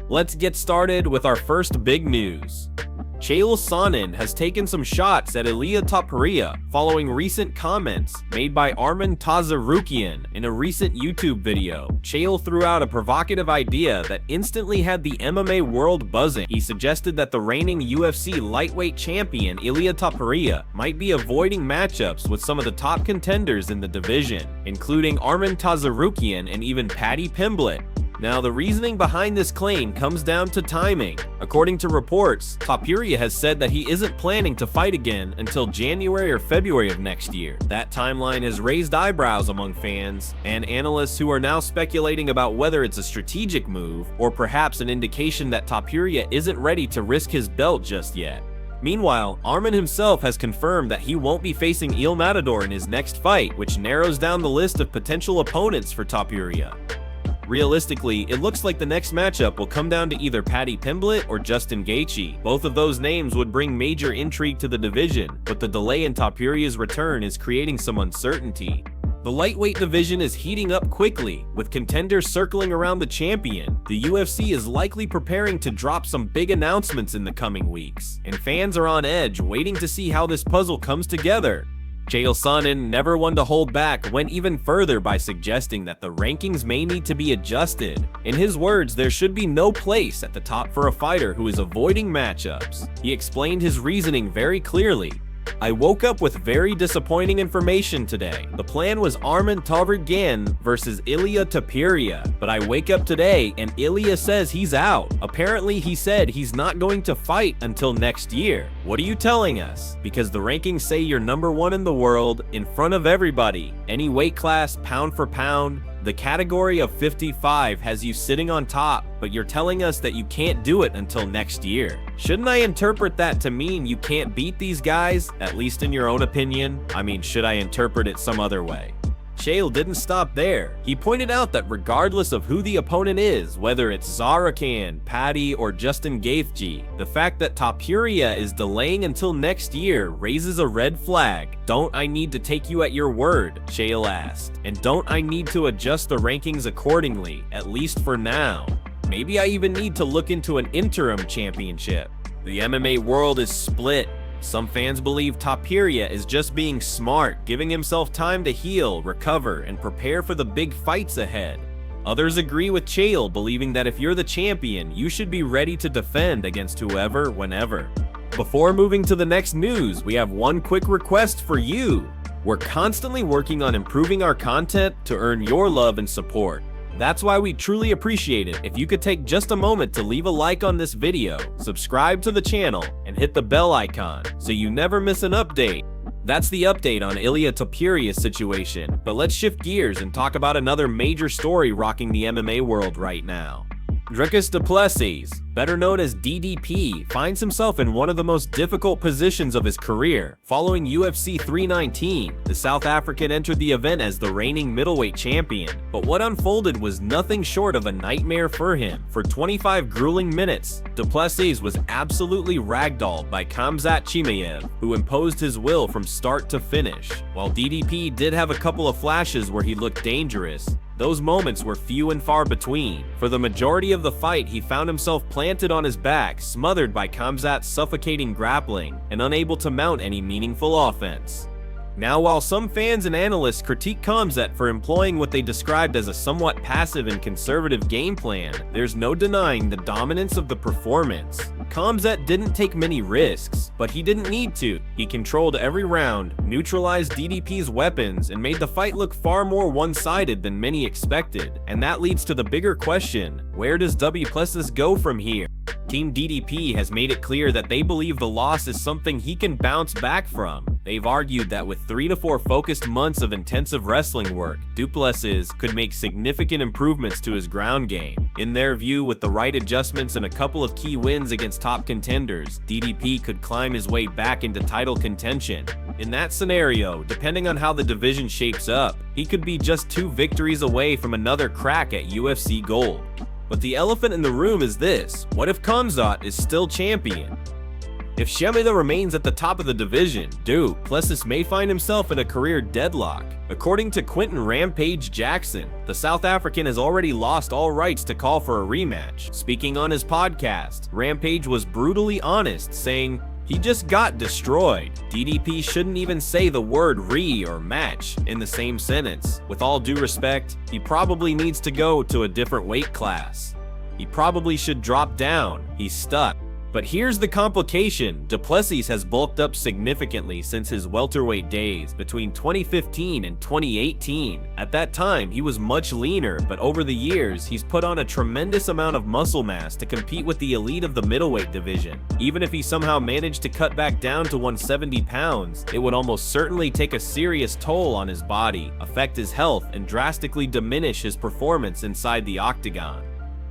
Let's get started with our first big news. Chael Sonnen has taken some shots at Ilia Tapuria following recent comments made by Arman Tazarukian in a recent YouTube video. Chael threw out a provocative idea that instantly had the MMA world buzzing. He suggested that the reigning UFC lightweight champion Ilia Tapuria might be avoiding matchups with some of the top contenders in the division, including Arman Tazarukian and even Paddy Pimblett. Now, the reasoning behind this claim comes down to timing. According to reports, Tapuria has said that he isn't planning to fight again until January or February of next year. That timeline has raised eyebrows among fans and analysts who are now speculating about whether it's a strategic move or perhaps an indication that Tapuria isn't ready to risk his belt just yet. Meanwhile, Arman himself has confirmed that he won't be facing Il Matador in his next fight, which narrows down the list of potential opponents for Tapuria. Realistically, it looks like the next matchup will come down to either Paddy Pimblett or Justin Gaethje. Both of those names would bring major intrigue to the division, but the delay in Tapuria's return is creating some uncertainty. The lightweight division is heating up quickly, with contenders circling around the champion. The UFC is likely preparing to drop some big announcements in the coming weeks, and fans are on edge waiting to see how this puzzle comes together. Chael Sonnen, never one to hold back, went even further by suggesting that the rankings may need to be adjusted. In his words, there should be no place at the top for a fighter who is avoiding matchups. He explained his reasoning very clearly. "I woke up with very disappointing information today. The plan was Arman Tazarukian versus Ilia Tapuria, but I wake up today and Ilia says he's out. Apparently he said he's not going to fight until next year. What are you telling us? Because the rankings say you're #1 in the world, in front of everybody, any weight class, pound for pound. The category of 55 has you sitting on top, but you're telling us that you can't do it until next year. Shouldn't I interpret that to mean you can't beat these guys, at least in your own opinion? I mean, should I interpret it some other way?" Chael didn't stop there. He pointed out that regardless of who the opponent is, whether it's Zarakhan, Paddy, or Justin Gaethje, the fact that Tapuria is delaying until next year raises a red flag. "Don't I need to take you at your word?" Chael asked. "And don't I need to adjust the rankings accordingly, at least for now? Maybe I even need to look into an interim championship." The MMA world is split. Some fans believe Tapuria is just being smart, giving himself time to heal, recover, and prepare for the big fights ahead. Others agree with Chael, believing that if you're the champion, you should be ready to defend against whoever, whenever. Before moving to the next news, we have one quick request for you. We're constantly working on improving our content to earn your love and support. That's why we truly appreciate it if you could take just a moment to leave a like on this video, subscribe to the channel, and hit the bell icon so you never miss an update. That's the update on Ilia Tapuria's situation, but let's shift gears and talk about another major story rocking the MMA world right now. Dricus Du Plessis, better known as DDP, finds himself in one of the most difficult positions of his career. Following UFC 319, the South African entered the event as the reigning middleweight champion, but what unfolded was nothing short of a nightmare for him. For 25 grueling minutes, Du Plessis was absolutely ragdolled by Khamzat Chimaev, who imposed his will from start to finish. While DDP did have a couple of flashes where he looked dangerous, those moments were few and far between. For the majority of the fight, he found himself planted on his back, smothered by Khamzat's suffocating grappling, and unable to mount any meaningful offense. Now, while some fans and analysts critique Khamzat for employing what they described as a somewhat passive and conservative game plan, there's no denying the dominance of the performance. Khamzat didn't take many risks, but he didn't need to. He controlled every round, neutralized DDP's weapons, and made the fight look far more one-sided than many expected. And that leads to the bigger question: where does Du Plessis go from here? Team DDP has made it clear that they believe the loss is something he can bounce back from. They've argued that with 3 to 4 focused months of intensive wrestling work, Du Plessis could make significant improvements to his ground game. In their view, with the right adjustments and a couple of key wins against top contenders, DDP could climb his way back into title contention. In that scenario, depending on how the division shapes up, he could be just 2 victories away from another crack at UFC gold. But the elephant in the room is this: what if Khamzat is still champion? If Chimaev remains at the top of the division, Du Plessis may find himself in a career deadlock. According to Quentin Rampage Jackson, the South African has already lost all rights to call for a rematch. Speaking on his podcast, Rampage was brutally honest, saying, "He just got destroyed. DDP shouldn't even say the word re or match in the same sentence. With all due respect, he probably needs to go to a different weight class. He probably should drop down. He's stuck." But here's the complication. Du Plessis has bulked up significantly since his welterweight days between 2015 and 2018. At that time, he was much leaner, but over the years, he's put on a tremendous amount of muscle mass to compete with the elite of the middleweight division. Even if he somehow managed to cut back down to 170 pounds, it would almost certainly take a serious toll on his body, affect his health, and drastically diminish his performance inside the octagon.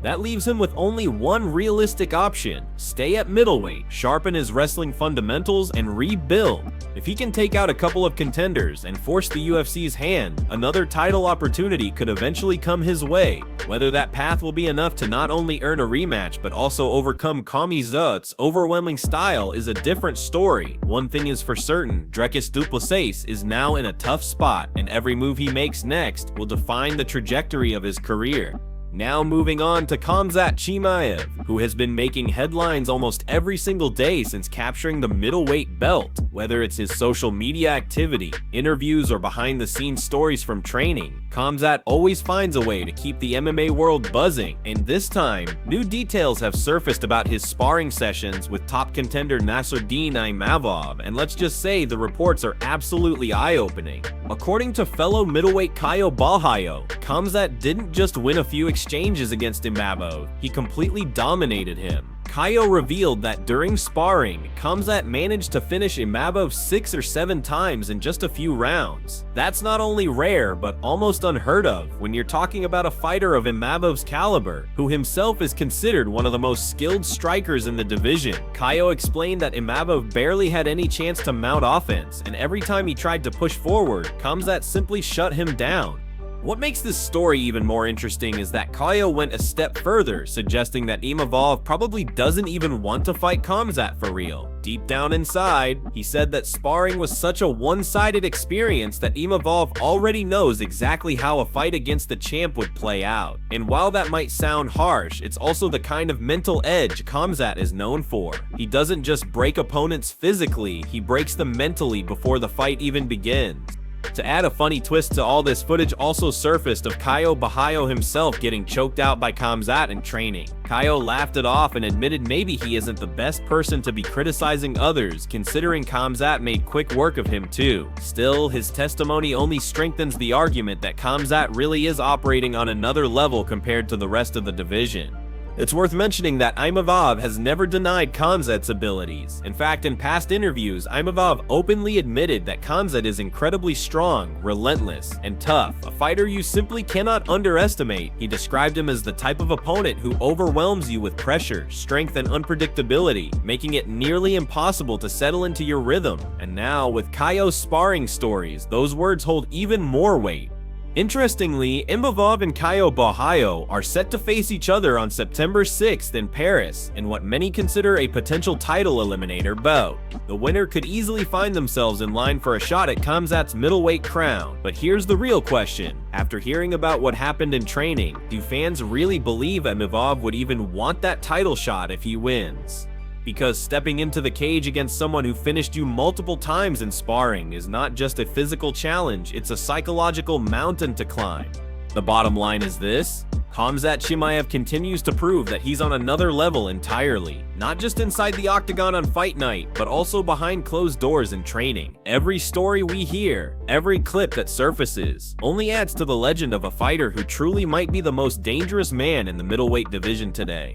That leaves him with only one realistic option: stay at middleweight, sharpen his wrestling fundamentals, and rebuild. If he can take out a couple of contenders and force the UFC's hand, another title opportunity could eventually come his way. Whether that path will be enough to not only earn a rematch but also overcome Khamzat's overwhelming style is a different story. One thing is for certain, Dricus Du Plessis is now in a tough spot, and every move he makes next will define the trajectory of his career. Now moving on to Khamzat Chimaev, who has been making headlines almost every single day since capturing the middleweight belt. Whether it's his social media activity, interviews, or behind-the-scenes stories from training, Khamzat always finds a way to keep the MMA world buzzing, and this time, new details have surfaced about his sparring sessions with top contender Nassourdine Imavov, and let's just say the reports are absolutely eye-opening. According to fellow middleweight Caio Borralho, Khamzat didn't just win a few exchanges against Imavov, he completely dominated him. Caio revealed that during sparring, Khamzat managed to finish Imavov 6 or 7 times in just a few rounds. That's not only rare, but almost unheard of when you're talking about a fighter of Imavov's caliber, who himself is considered one of the most skilled strikers in the division. Caio explained that Imavov barely had any chance to mount offense, and every time he tried to push forward, Khamzat simply shut him down. What makes this story even more interesting is that Caio went a step further, suggesting that Imavov probably doesn't even want to fight Khamzat for real. Deep down inside, he said that sparring was such a one-sided experience that Imavov already knows exactly how a fight against the champ would play out. And while that might sound harsh, it's also the kind of mental edge Khamzat is known for. He doesn't just break opponents physically, he breaks them mentally before the fight even begins. To add a funny twist to all this, footage also surfaced of Caio Borralho himself getting choked out by Khamzat in training. Caio laughed it off and admitted maybe he isn't the best person to be criticizing others, considering Khamzat made quick work of him too. Still, his testimony only strengthens the argument that Khamzat really is operating on another level compared to the rest of the division. It's worth mentioning that Imavov has never denied Khamzat's abilities. In fact, in past interviews, Imavov openly admitted that Khamzat is incredibly strong, relentless, and tough, a fighter you simply cannot underestimate. He described him as the type of opponent who overwhelms you with pressure, strength, and unpredictability, making it nearly impossible to settle into your rhythm. And now, with Caio's sparring stories, those words hold even more weight. Interestingly, Imavov and Caio Borralho are set to face each other on September 6th in Paris in what many consider a potential title eliminator bout. The winner could easily find themselves in line for a shot at Khamzat's middleweight crown. But here's the real question. After hearing about what happened in training, do fans really believe Imavov would even want that title shot if he wins? Because stepping into the cage against someone who finished you multiple times in sparring is not just a physical challenge, it's a psychological mountain to climb. The bottom line is this: Khamzat Chimaev continues to prove that he's on another level entirely, not just inside the octagon on fight night, but also behind closed doors in training. Every story we hear, every clip that surfaces, only adds to the legend of a fighter who truly might be the most dangerous man in the middleweight division today.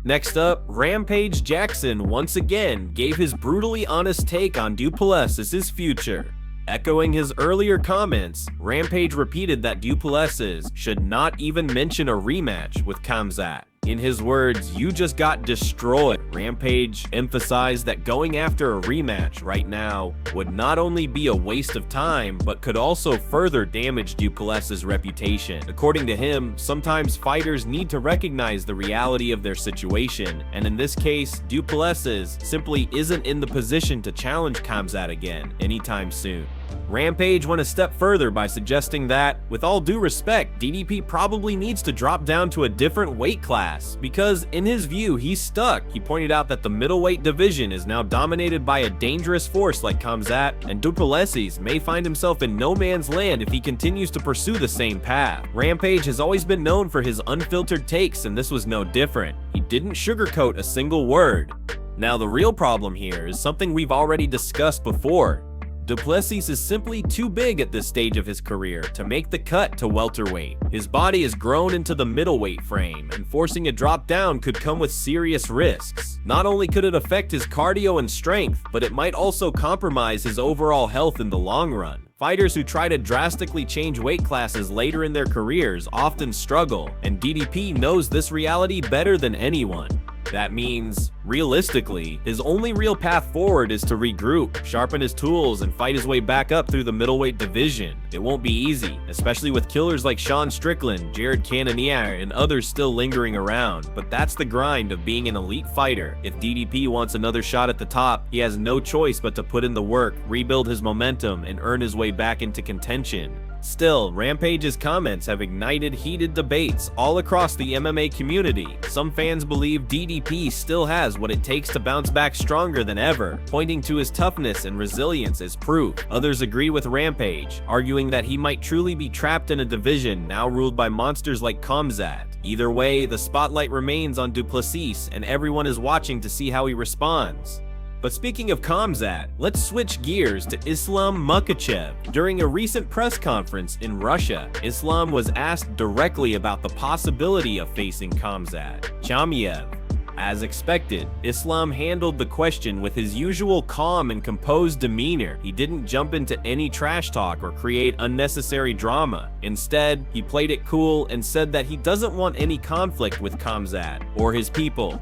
Next up, Rampage Jackson once again gave his brutally honest take on Du Plessis' future. Echoing his earlier comments, Rampage repeated that Du Plessis should not even mention a rematch with Khamzat. In his words, "You just got destroyed." Rampage emphasized that going after a rematch right now would not only be a waste of time, but could also further damage Du Plessis' reputation. According to him, sometimes fighters need to recognize the reality of their situation, and in this case, Du Plessis simply isn't in the position to challenge Khamzat again anytime soon. Rampage went a step further by suggesting that, with all due respect, DDP probably needs to drop down to a different weight class, because in his view, he's stuck. He pointed out that the middleweight division is now dominated by a dangerous force like Khamzat, and Du Plessis may find himself in no man's land if he continues to pursue the same path. Rampage has always been known for his unfiltered takes, and this was no different. He didn't sugarcoat a single word. Now, the real problem here is something we've already discussed before. Du Plessis is simply too big at this stage of his career to make the cut to welterweight. His body has grown into the middleweight frame, and forcing a drop down could come with serious risks. Not only could it affect his cardio and strength, but it might also compromise his overall health in the long run. Fighters who try to drastically change weight classes later in their careers often struggle, and DDP knows this reality better than anyone. That means, realistically, his only real path forward is to regroup, sharpen his tools, and fight his way back up through the middleweight division. It won't be easy, especially with killers like Sean Strickland, Jared Cannonier, and others still lingering around, but that's the grind of being an elite fighter. If DDP wants another shot at the top, he has no choice but to put in the work, rebuild his momentum, and earn his way back into contention. Still, Rampage's comments have ignited heated debates all across the MMA community. Some fans believe DDP still has what it takes to bounce back stronger than ever, pointing to his toughness and resilience as proof. Others agree with Rampage, arguing that he might truly be trapped in a division now ruled by monsters like Khamzat. Either way, the spotlight remains on Du Plessis, and everyone is watching to see how he responds. But speaking of Khamzat, let's switch gears to Islam Makhachev. During a recent press conference in Russia, Islam was asked directly about the possibility of facing Khamzat Chimaev. As expected, Islam handled the question with his usual calm and composed demeanor. He didn't jump into any trash talk or create unnecessary drama. Instead, he played it cool and said that he doesn't want any conflict with Khamzat or his people.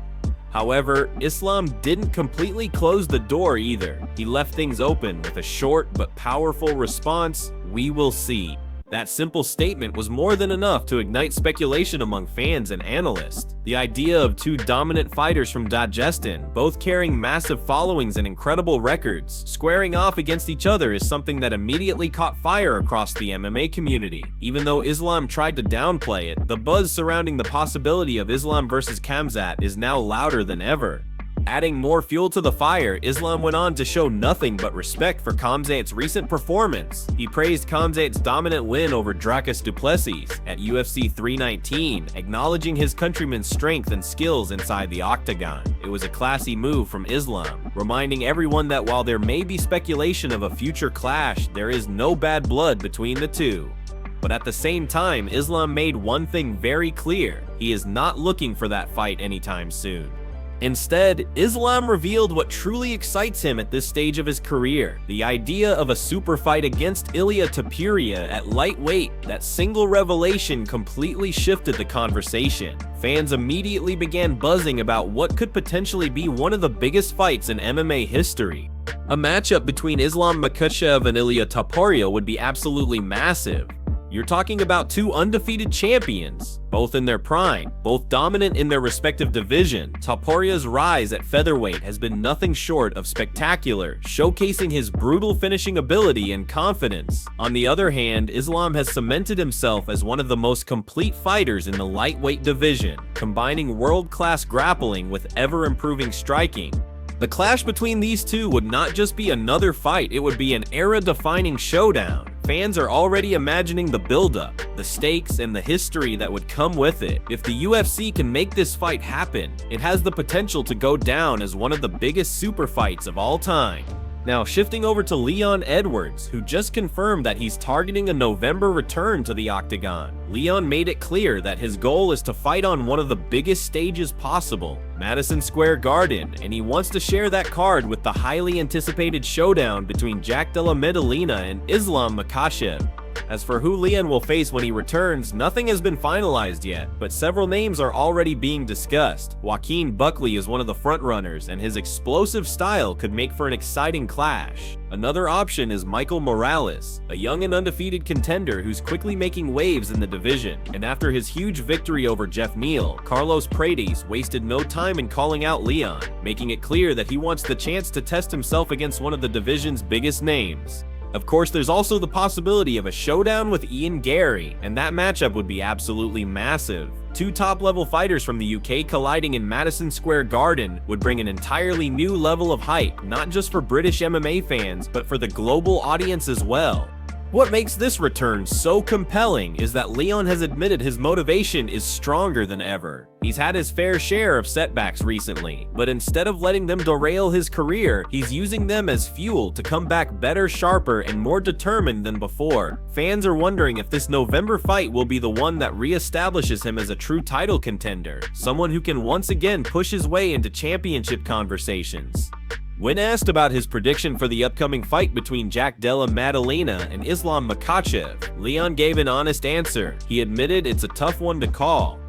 However, Islam didn't completely close the door either. He left things open with a short but powerful response, "We will see." That simple statement was more than enough to ignite speculation among fans and analysts. The idea of two dominant fighters from Dagestan, both carrying massive followings and incredible records, squaring off against each other is something that immediately caught fire across the MMA community. Even though Islam tried to downplay it, the buzz surrounding the possibility of Islam versus Khamzat is now louder than ever. Adding more fuel to the fire, Islam went on to show nothing but respect for Khamzat's recent performance. He praised Khamzat's dominant win over Dricus Du Plessis at UFC 319, acknowledging his countryman's strength and skills inside the octagon. It was a classy move from Islam, reminding everyone that while there may be speculation of a future clash, there is no bad blood between the two. But at the same time, Islam made one thing very clear: he is not looking for that fight anytime soon. Instead, Islam revealed what truly excites him at this stage of his career: the idea of a super fight against Ilia Tapuria at lightweight. That single revelation completely shifted the conversation. Fans immediately began buzzing about what could potentially be one of the biggest fights in MMA history. A matchup between Islam Makhachev and Ilia Tapuria would be absolutely massive. You're talking about two undefeated champions, both in their prime, both dominant in their respective division. Tapuria's rise at featherweight has been nothing short of spectacular, showcasing his brutal finishing ability and confidence. On the other hand, Islam has cemented himself as one of the most complete fighters in the lightweight division, combining world-class grappling with ever-improving striking. The clash between these two would not just be another fight, it would be an era-defining showdown. Fans are already imagining the build-up, the stakes, and the history that would come with it. If the UFC can make this fight happen, it has the potential to go down as one of the biggest super fights of all time. Now, shifting over to Leon Edwards, who just confirmed that he's targeting a November return to the octagon. Leon made it clear that his goal is to fight on one of the biggest stages possible, Madison Square Garden, and he wants to share that card with the highly anticipated showdown between Jack Della Maddalena and Islam Makhachev. As for who Leon will face when he returns, nothing has been finalized yet, but several names are already being discussed. Joaquin Buckley is one of the frontrunners, and his explosive style could make for an exciting clash. Another option is Michael Morales, a young and undefeated contender who's quickly making waves in the division, and after his huge victory over Jeff Neal, Carlos Paredes wasted no time in calling out Leon, making it clear that he wants the chance to test himself against one of the division's biggest names. Of course, there's also the possibility of a showdown with Ian Gary, and that matchup would be absolutely massive. Two top-level fighters from the UK colliding in Madison Square Garden would bring an entirely new level of hype, not just for British MMA fans, but for the global audience as well. What makes this return so compelling is that Leon has admitted his motivation is stronger than ever. He's had his fair share of setbacks recently, but instead of letting them derail his career, he's using them as fuel to come back better, sharper, and more determined than before. Fans are wondering if this November fight will be the one that re-establishes him as a true title contender, someone who can once again push his way into championship conversations. When asked about his prediction for the upcoming fight between Jack Della Maddalena and Islam Makhachev, Leon gave an honest answer. He admitted it's a tough one to call.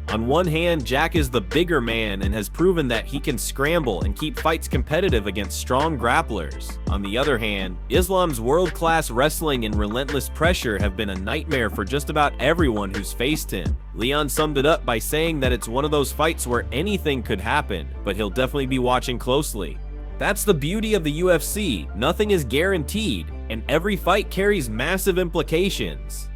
On one hand, Jack is the bigger man and has proven that he can scramble and keep fights competitive against strong grapplers. On the other hand, Islam's world-class wrestling and relentless pressure have been a nightmare for just about everyone who's faced him. Leon summed it up by saying that it's one of those fights where anything could happen, but he'll definitely be watching closely. That's the beauty of the UFC, nothing is guaranteed, and every fight carries massive implications.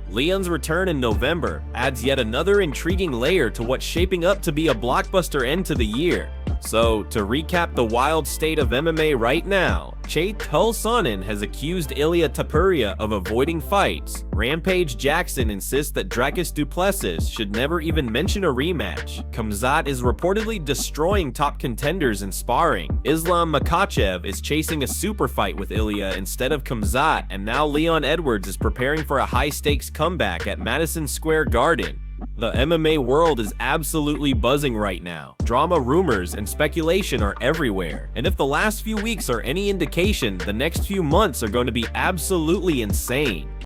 Leon's return in November adds yet another intriguing layer to what's shaping up to be a blockbuster end to the year. So, to recap the wild state of MMA right now, Chael Sonnen has accused Ilia Tapuria of avoiding fights. Rampage Jackson insists that Dricus Du Plessis should never even mention a rematch. Khamzat is reportedly destroying top contenders in sparring. Islam Makhachev is chasing a super fight with Ilia instead of Khamzat, and now Leon Edwards is preparing for a high-stakes comeback at Madison Square Garden. The MMA world is absolutely buzzing right now. Drama, rumors, and speculation are everywhere. And if the last few weeks are any indication, the next few months are going to be absolutely insane.